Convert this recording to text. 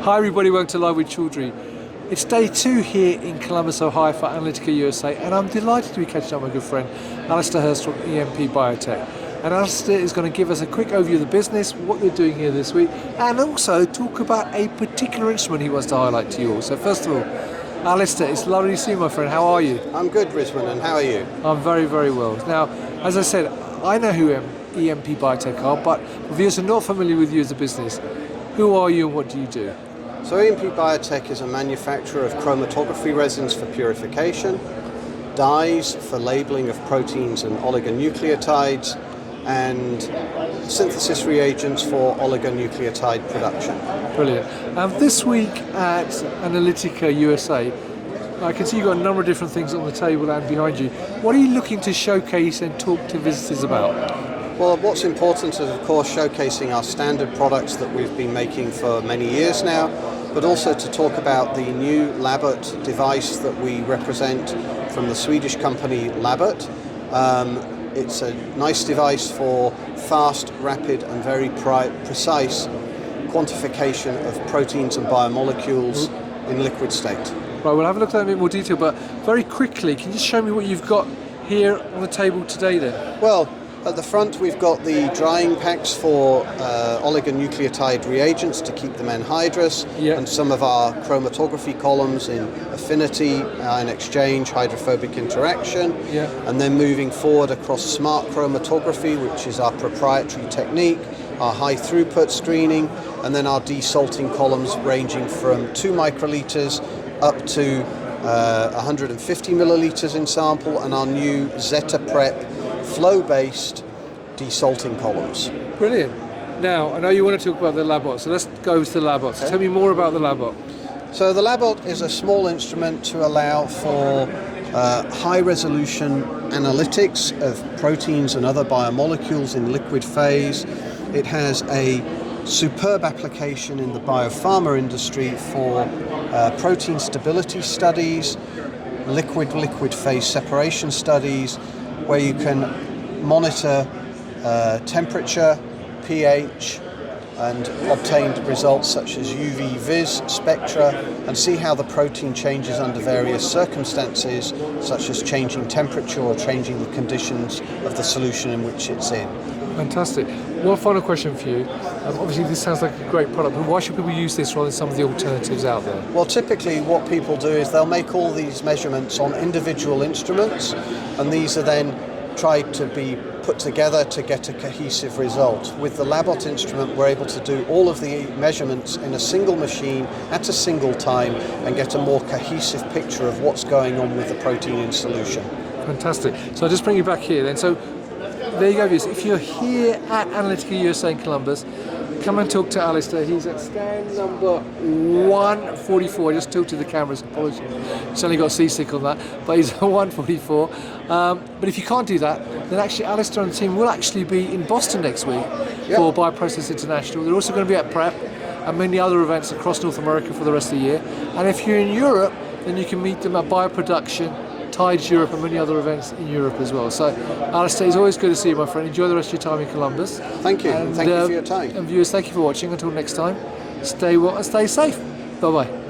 Hi everybody, welcome to Live with Chaudhry. It's day 2 here in Columbus, Ohio for Analytica USA, and I'm delighted to be catching up with my good friend Alistair Hurst from EMP Biotech. And Alistair is going to give us a quick overview of the business, what they're doing here this week, and also talk about a particular instrument he wants to highlight to you all. So first of all, Alistair, it's lovely to see you, my friend. How are you? I'm good, Rizwan, and how are you? I'm very, very well. Now, as I said, I know who EMP Biotech are, but for viewers who are not familiar with you as a business, who are you and what do you do? So EMP Biotech is a manufacturer of chromatography resins for purification, dyes for labeling of proteins and oligonucleotides, and synthesis reagents for oligonucleotide production. Brilliant. This week at Analytica USA, I can see you've got a number of different things on the table and behind you. What are you looking to showcase and talk to visitors about? Well, what's important is, of course, showcasing our standard products that we've been making for many years now, but also to talk about the new Labbot device that we represent from the Swedish company Labbot. It's a nice device for fast, rapid, and very precise quantification of proteins and biomolecules in liquid state. Right, we'll have a look at that in a bit more detail, but very quickly, can you just show me what you've got here on the table today then? Well, at the front we've got the drying packs for oligonucleotide reagents to keep them anhydrous, and some of our chromatography columns in affinity, ion exchange, hydrophobic interaction, and then moving forward across smart chromatography, which is our proprietary technique, our high throughput screening, and then our desalting columns ranging from 2 microliters up to 150 milliliters in sample, and our new Zetaprep flow-based desalting columns. Brilliant. Now, I know you want to talk about the Labbot, so let's go to the Labbot. So tell me more about the Labbot. So the Labbot is a small instrument to allow for high-resolution analytics of proteins and other biomolecules in liquid phase. It has a superb application in the biopharma industry for protein stability studies, liquid-liquid phase separation studies, where you can monitor temperature, pH, and obtain results such as UV-Vis spectra, and see how the protein changes under various circumstances, such as changing temperature or changing the conditions of the solution in which it's in. Fantastic. One final question for you. Obviously this sounds like a great product, but why should people use this rather than some of the alternatives out there? Well, typically what people do is they'll make all these measurements on individual instruments, and these are then tried to be put together to get a cohesive result. With the Labbot instrument, we're able to do all of the measurements in a single machine at a single time and get a more cohesive picture of what's going on with the protein in solution. Fantastic. So I'll just bring you back here then. So there you go, viewers. If you're here at Analytica USA in Columbus, come and talk to Alistair. He's at stand number 144. I just tilted the cameras, apologies. It's only got seasick on that, but he's at 144. But if you can't do that, then actually Alistair and the team will actually be in Boston next week for Bioprocess International. They're also going to be at PrEP and many other events across North America for the rest of the year. And if you're in Europe, then you can meet them at Bioproduction, Tides Europe, and many other events in Europe as well. So, Alistair, it's always good to see you, my friend. Enjoy the rest of your time in Columbus. Thank you. And thank you for your time. And viewers, thank you for watching. Until next time, stay well and stay safe. Bye-bye.